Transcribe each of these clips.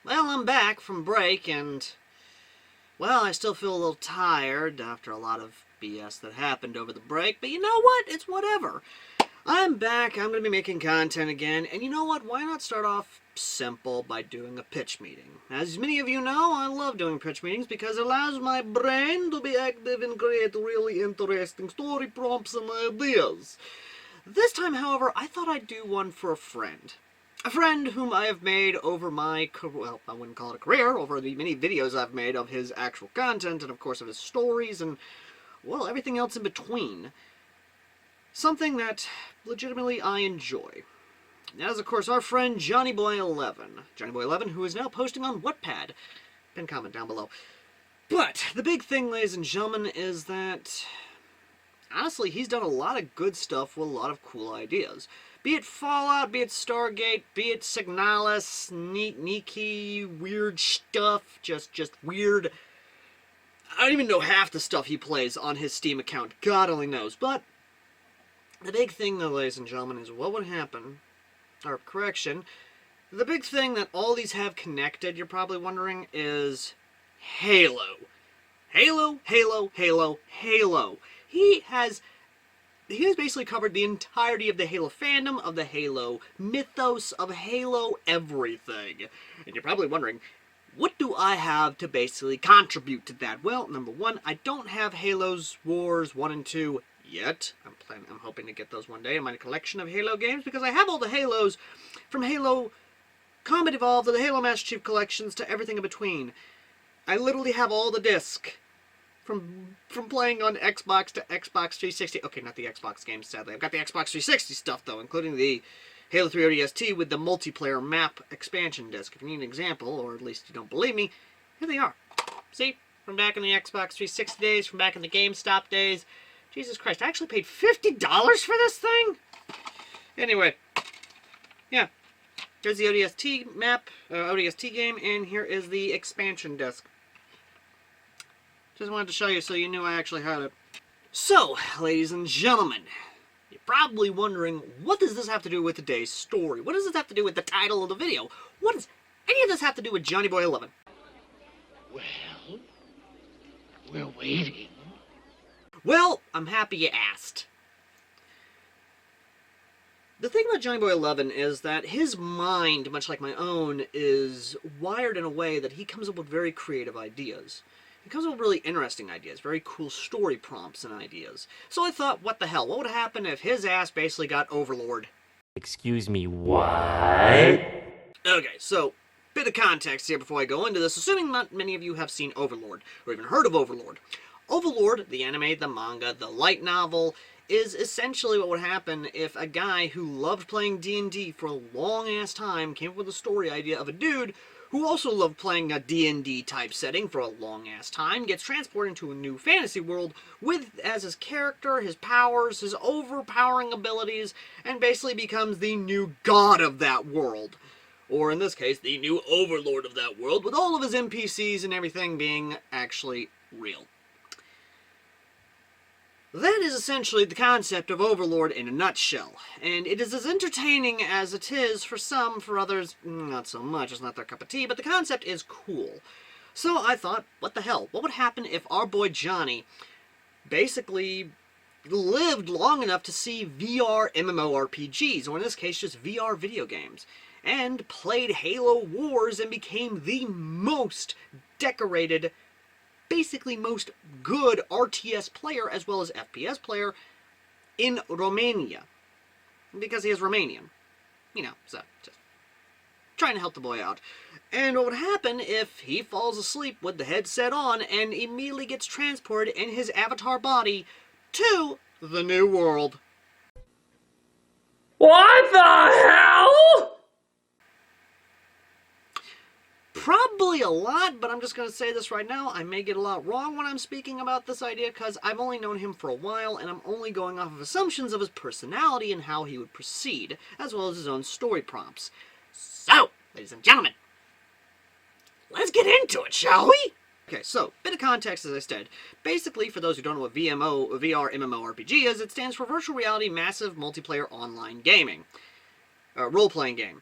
Well, I'm back from break, and, well, I still feel a little tired after a lot of BS that happened over the break, but you know what? It's whatever. I'm back, I'm going to be making content again, and you know what? Why not start off simple by doing a pitch meeting? As many of you know, I love doing pitch meetings because it allows my brain to be active and create really interesting story prompts and ideas. This time, however, I thought I'd do one for a friend. A friend whom I have made over my, well, I wouldn't call it a career, over the many videos I've made of his actual content, and of course of his stories, and, well, everything else in between. Something that, legitimately, I enjoy. That is, of course, our friend JohnnieBoi11. JohnnieBoi11, who is now posting on Wattpad. Pin comment down below. But, the big thing, ladies and gentlemen, is that, honestly, he's done a lot of good stuff with a lot of cool ideas. Be it Fallout, be it Stargate, be it Signalis, Niki, weird stuff, just weird. I don't even know half the stuff he plays on his Steam account. God only knows. But the big thing, though, ladies and gentlemen, is what would happen, or correction, the big thing that all these have connected, you're probably wondering, is Halo. Halo, Halo, Halo, Halo. He has basically covered the entirety of the Halo fandom, of the Halo mythos, of Halo everything. And you're probably wondering, what do I have to basically contribute to that? Well, number one, I don't have Halo's Wars 1 and 2 yet. I'm hoping to get those one day in my collection of Halo games, because I have all the Halos, from Halo Combat Evolved to the Halo Master Chief collections to everything in between. I literally have all the discs. From playing on Xbox to Xbox 360. Okay, not the Xbox games, sadly. I've got the Xbox 360 stuff, though, including the Halo 3 ODST with the multiplayer map expansion disc. If you need an example, or at least you don't believe me, here they are. See? From back in the Xbox 360 days, from back in the GameStop days. Jesus Christ, I actually paid $50 for this thing? Anyway. Yeah. Here's the ODST map, ODST game, and here is the expansion disc. Just wanted to show you so you knew I actually had it. So, ladies and gentlemen, you're probably wondering, what does this have to do with today's story? What does this have to do with the title of the video? What does any of this have to do with JohnnieBoi11? Well, we're waiting. Well, I'm happy you asked. The thing about JohnnieBoi11 is that his mind, much like my own, is wired in a way that he comes up with very creative ideas. He comes up with really interesting ideas, very cool story prompts and ideas. So I thought, what the hell, what would happen if his ass basically got Overlord? Excuse me, what? Okay, so, bit of context here before I go into this, assuming not many of you have seen Overlord, or even heard of Overlord. Overlord, the anime, the manga, the light novel, is essentially what would happen if a guy who loved playing D&D for a long-ass time came up with a story idea of a dude who also loved playing a D&D type setting for a long-ass time, gets transported into a new fantasy world with, as his character, his powers, his overpowering abilities, and basically becomes the new god of that world. Or in this case, the new overlord of that world, with all of his NPCs and everything being actually real. That is essentially the concept of Overlord in a nutshell, and it is as entertaining as it is for some, for others, not so much, it's not their cup of tea, but the concept is cool. So I thought, what the hell, what would happen if our boy Johnny basically lived long enough to see VR MMORPGs, or in this case just VR video games, and played Halo Wars and became the most decorated, basically most good RTS player as well as FPS player in Romania. Because he is Romanian. You know, so just trying to help the boy out. And what would happen if he falls asleep with the headset on and immediately gets transported in his avatar body to the new world? What the hell? Probably a lot, but I'm just going to say this right now. I may get a lot wrong when I'm speaking about this idea because I've only known him for a while and I'm only going off of assumptions of his personality and how he would proceed, as well as his own story prompts. So, ladies and gentlemen, let's get into it, shall we? Okay, so, bit of context as I said. Basically, for those who don't know what VR MMORPG is, it stands for Virtual Reality Massive Multiplayer Online Gaming. Role-playing game.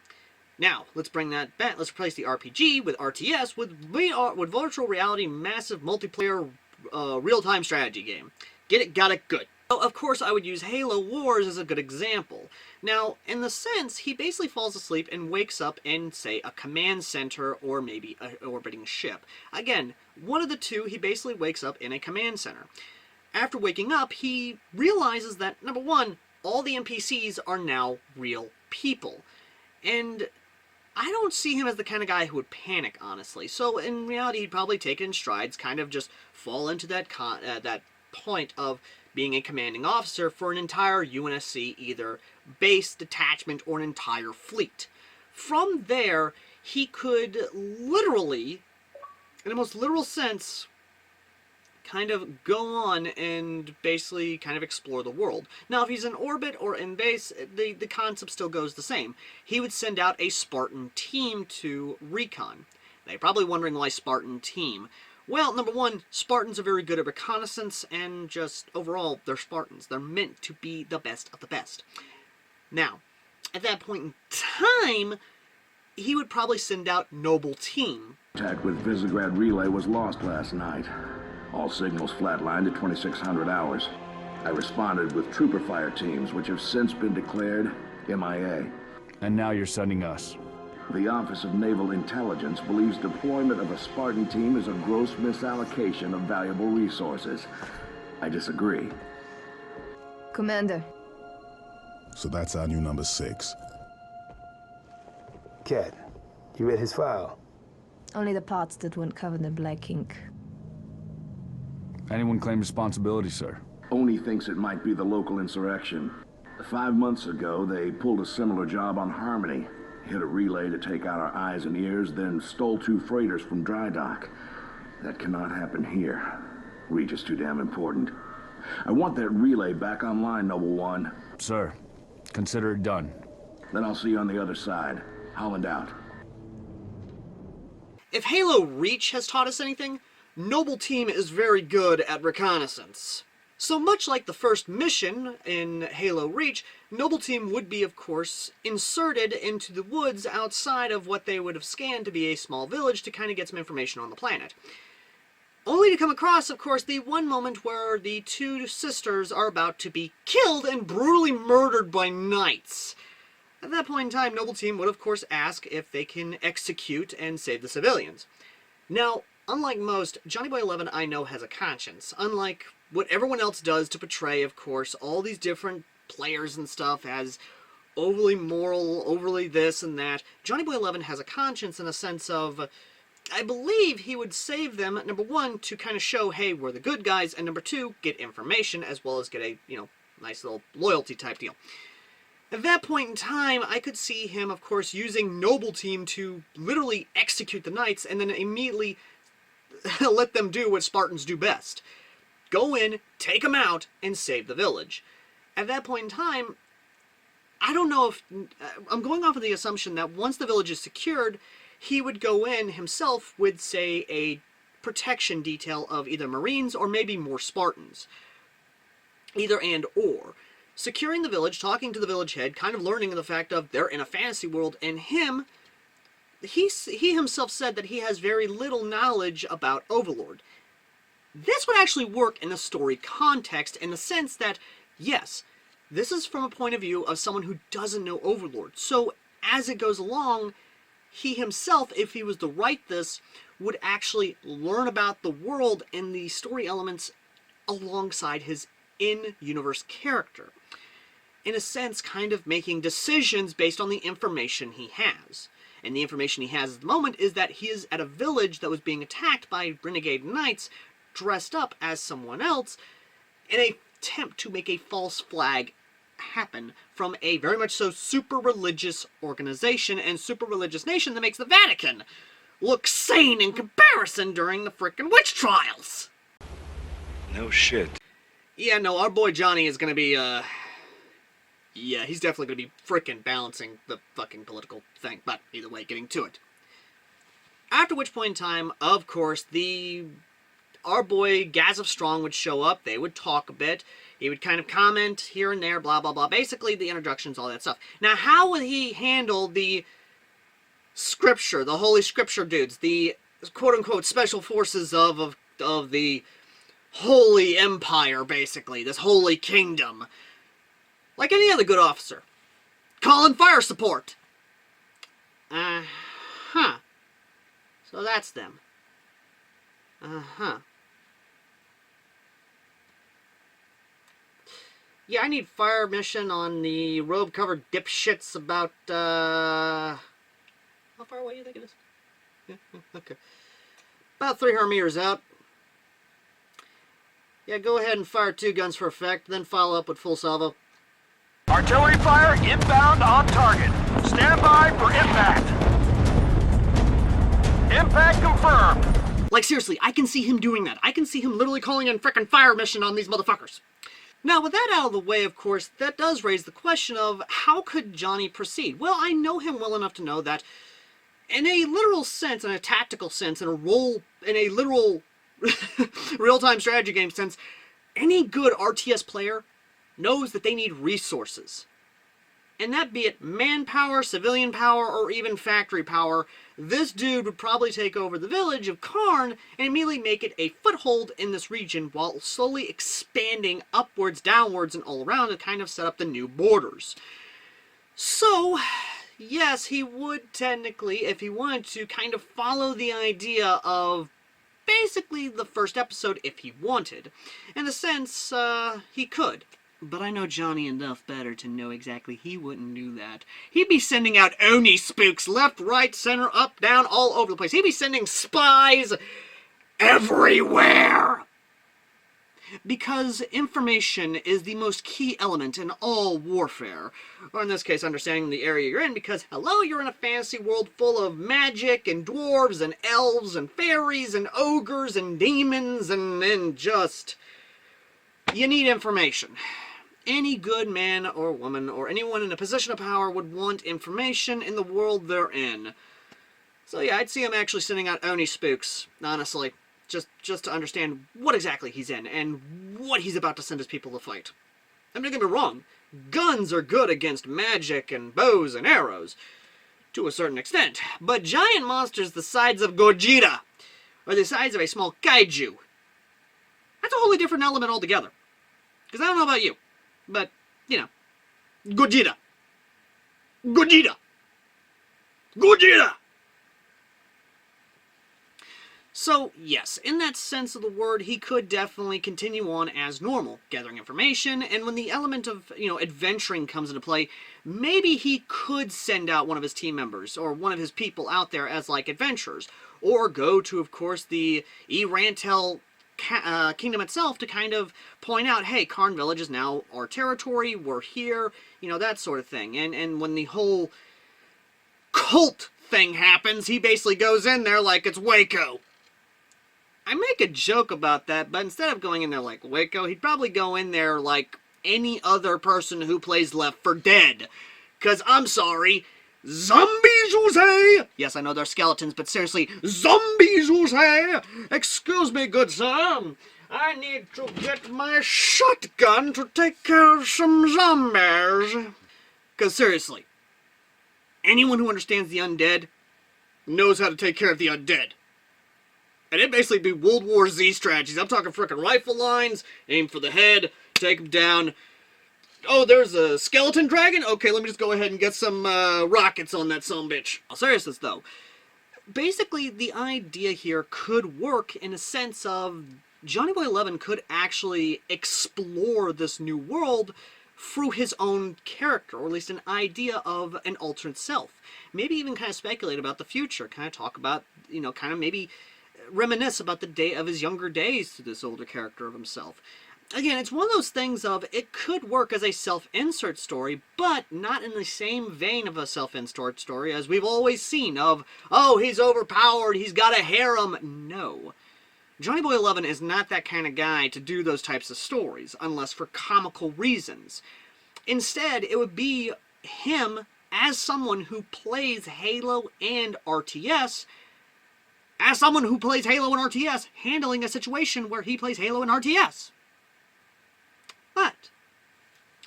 Now, let's bring that back. Let's replace the RPG with RTS with VR, with virtual reality, massive multiplayer, real-time strategy game. Get it? Got it? Good. So, of course, I would use Halo Wars as a good example. Now, in the sense, he basically falls asleep and wakes up in, say, a command center or maybe an orbiting ship. Again, one of the two, he basically wakes up in a command center. After waking up, he realizes that, number one, all the NPCs are now real people. And I don't see him as the kind of guy who would panic, honestly. So in reality, he'd probably take it in strides, kind of just fall into that that point of being a commanding officer for an entire UNSC, either base, detachment, or an entire fleet. From there, he could literally, in the most literal sense, kind of go on and basically kind of explore the world. Now, if he's in orbit or in base, the concept still goes the same. He would send out a Spartan team to recon. Now, you're probably wondering why Spartan team. Well, number one, Spartans are very good at reconnaissance, and just overall, they're Spartans. They're meant to be the best of the best. Now, at that point in time, he would probably send out Noble Team. Contact with Visegrad Relay was lost last night. All signals flatlined at 2600 hours. I responded with trooper fire teams, which have since been declared MIA. And now you're sending us. The Office of Naval Intelligence believes deployment of a Spartan team is a gross misallocation of valuable resources. I disagree. Commander. So that's our new number 6. Cat, you read his file? Only the parts that weren't covered in black ink. Anyone claim responsibility, sir? Oni thinks it might be the local insurrection. 5 months ago, they pulled a similar job on Harmony. Hit a relay to take out our eyes and ears, then stole 2 freighters from dry dock. That cannot happen here. Reach is too damn important. I want that relay back online, Noble One. Sir, consider it done. Then I'll see you on the other side. Holland out. If Halo Reach has taught us anything, Noble Team is very good at reconnaissance. So much like the first mission in Halo Reach, Noble Team would be, of course, inserted into the woods outside of what they would have scanned to be a small village to kind of get some information on the planet. Only to come across, of course, the one moment where the 2 sisters are about to be killed and brutally murdered by knights. At that point in time, Noble Team would, of course, ask if they can execute and save the civilians. Now, unlike most, JohnnieBoi11 I know has a conscience. Unlike what everyone else does to portray, of course, all these different players and stuff as overly moral, overly this and that, JohnnieBoi11 has a conscience in a sense of, I believe he would save them, number one, to kind of show, hey, we're the good guys, and number two, get information, as well as get a, nice little loyalty type deal. At that point in time, I could see him, of course, using Noble Team to literally execute the knights, and then immediately let them do what Spartans do best. Go in, take them out, and save the village. At that point in time, I don't know if... I'm going off of the assumption that once the village is secured, he would go in himself with, say, a protection detail of either Marines or maybe more Spartans. Either and or. Securing the village, talking to the village head, kind of learning the fact of they're in a fantasy world, and him... He himself said that he has very little knowledge about Overlord. This would actually work in the story context in the sense that, yes, this is from a point of view of someone who doesn't know Overlord. So, as it goes along, he himself, if he was to write this, would actually learn about the world and the story elements alongside his in-universe character. In a sense, kind of making decisions based on the information he has. And the information he has at the moment is that he is at a village that was being attacked by renegade knights dressed up as someone else in an attempt to make a false flag happen from a very much so super religious organization and super religious nation that makes the Vatican look sane in comparison during the frickin' witch trials. No shit. Yeah, no, our boy Johnny is gonna be, yeah, he's definitely going to be frickin' balancing the fucking political thing, but either way, getting to it. After which point in time, of course, our boy Gazov Strong would show up, they would talk a bit, he would kind of comment here and there, blah blah blah, basically the introductions, all that stuff. Now, how would he handle the Scripture, the Holy Scripture dudes, the quote-unquote special forces of the Holy Empire, basically, this Holy Kingdom. Like any other good officer. Call in fire support. Uh-huh. So that's them. Uh-huh. Yeah, I need fire mission on the robe-covered dipshits about, how far away do you think it is? Yeah, okay. About 300 meters out. Yeah, go ahead and fire 2 guns for effect, then follow up with full salvo. Artillery fire inbound on target. Stand by for impact. Impact confirmed. Like, seriously, I can see him doing that. I can see him literally calling in frickin' fire mission on these motherfuckers. Now, with that out of the way, of course, that does raise the question of how could Johnny proceed? Well, I know him well enough to know that in a literal sense, in a tactical sense, in a literal real-time strategy game sense, any good RTS player knows that they need resources. And that be it manpower, civilian power, or even factory power, this dude would probably take over the village of Karn and immediately make it a foothold in this region while slowly expanding upwards, downwards, and all around to kind of set up the new borders. So, yes, he would technically, if he wanted to, kind of follow the idea of basically the first episode if he wanted. In a sense, he could. But I know Johnny enough better to know exactly he wouldn't do that. He'd be sending out Oni spooks left, right, center, up, down, all over the place. He'd be sending spies everywhere! Because information is the most key element in all warfare. Or in this case, understanding the area you're in, because, hello, you're in a fantasy world full of magic, and dwarves, and elves, and fairies, and ogres, and demons, and just... You need information. Any good man or woman, or anyone in a position of power would want information in the world they're in. So yeah, I'd see him actually sending out Oni spooks, honestly. Just to understand what exactly he's in, and what he's about to send his people to fight. I mean, don't get me wrong, guns are good against magic and bows and arrows, to a certain extent, but giant monsters the size of Gogeta, or the size of a small kaiju, that's a wholly different element altogether. Because I don't know about you, but, you know, Gogeta. Gogeta! Gogeta! So, yes, in that sense of the word, he could definitely continue on as normal, gathering information, and when the element of, you know, adventuring comes into play, maybe he could send out one of his team members, or one of his people out there as, like, adventurers, or go to, of course, the Rantel kingdom itself to kind of point out, hey, Karn Village is now our territory, we're here, you know, that sort of thing. And when the whole cult thing happens, he basically goes in there like it's Waco. I make a joke about that, but instead of going in there like Waco, he'd probably go in there like any other person who plays Left 4 Dead. 'Cause, I'm sorry, zombies, you say? Yes, I know they're skeletons, but seriously, zombies, you say? Excuse me, good sir. I need to get my shotgun to take care of some zombies. 'Cause seriously, anyone who understands the undead knows how to take care of the undead. And it'd basically be World War Z strategies. I'm talking frickin' rifle lines, aim for the head, take them down. Oh, there's a skeleton dragon? Okay, let me just go ahead and get some rockets on that sumbitch. All seriousness, though. Basically, the idea here could work in a sense of JohnnieBoi11 could actually explore this new world through his own character, or at least an idea of an alternate self. Maybe even kind of speculate about the future, kind of talk about, you know, kind of maybe reminisce about the day of his younger days to this older character of himself. Again, it's one of those things of, it could work as a self-insert story, but not in the same vein of a self-insert story as we've always seen of, oh, he's overpowered, he's got a harem. No. JohnnieBoi11 is not that kind of guy to do those types of stories, unless for comical reasons. Instead, it would be him as someone who plays Halo and RTS, as someone who plays Halo and RTS, handling a situation where he plays Halo and RTS. But,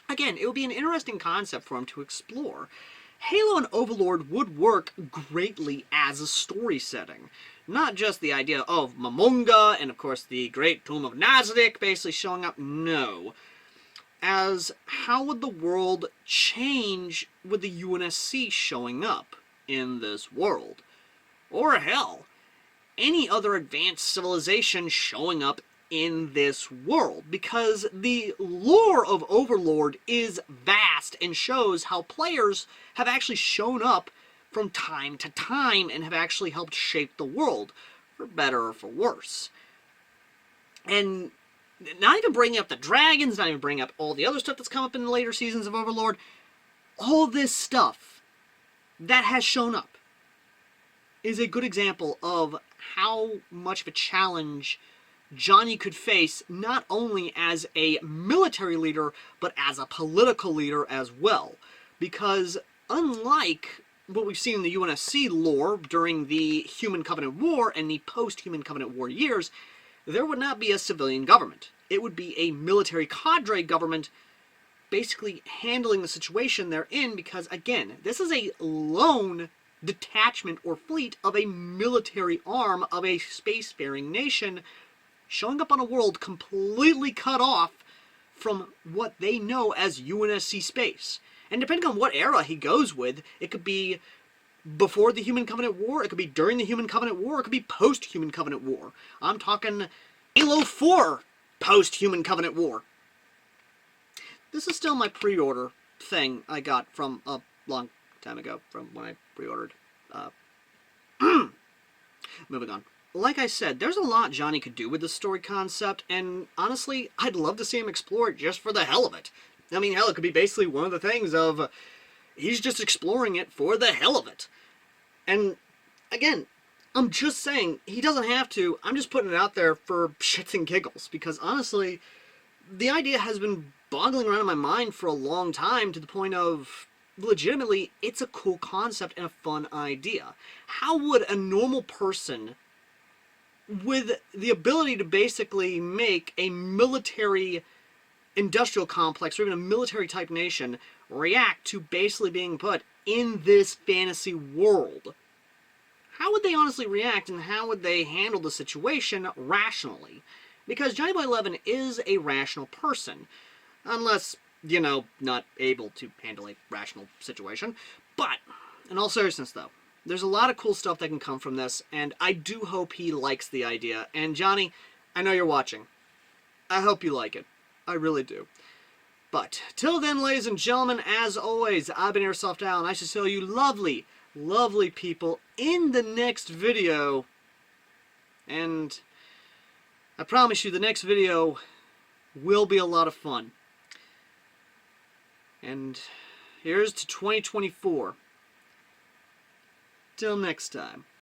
again, it would be an interesting concept for him to explore. Halo and Overlord would work greatly as a story setting. Not just the idea of Momonga and, of course, the Great Tomb of Nazarick basically showing up. No. As how would the world change with the UNSC showing up in this world? Or hell, any other advanced civilization showing up in this world, because the lore of Overlord is vast and shows how players have actually shown up from time to time and have actually helped shape the world, for better or for worse. And not even bringing up the dragons, not even bringing up all the other stuff that's come up in the later seasons of Overlord, all this stuff that has shown up is a good example of how much of a challenge Johnny could face, not only as a military leader, but as a political leader as well. Because unlike what we've seen in the UNSC lore during the Human Covenant War and the post-Human Covenant War years, there would not be a civilian government. It would be a military cadre government basically handling the situation they're in, because, again, this is a lone detachment or fleet of a military arm of a spacefaring nation showing up on a world completely cut off from what they know as UNSC space. And depending on what era he goes with, it could be before the Human Covenant War, it could be during the Human Covenant War, it could be post-Human Covenant War. I'm talking Halo 4 post-Human Covenant War. This is still my pre-order thing I got from a long time ago, from when I pre-ordered. Moving on. Like I said, there's a lot Johnny could do with this story concept, and honestly, I'd love to see him explore it just for the hell of it. I mean, hell, it could be basically one of the things of he's just exploring it for the hell of it. And, again, I'm just saying, he doesn't have to. I'm just putting it out there for shits and giggles, because honestly, the idea has been boggling around in my mind for a long time, to the point of, legitimately, it's a cool concept and a fun idea. How would a normal person with the ability to basically make a military industrial complex or even a military type nation react to basically being put in this fantasy world? How would they honestly react, and how would they handle the situation rationally? Because JohnnieBoi11 is a rational person, unless, you know, not able to handle a rational situation. But, in all seriousness though, there's a lot of cool stuff that can come from this, and I do hope he likes the idea. And Johnny, I know you're watching. I hope you like it. I really do. But, till then, ladies and gentlemen, as always, I've been Airsoft Al, and I shall see you lovely, lovely people in the next video. And I promise you, the next video will be a lot of fun. And here's to 2024. Till next time.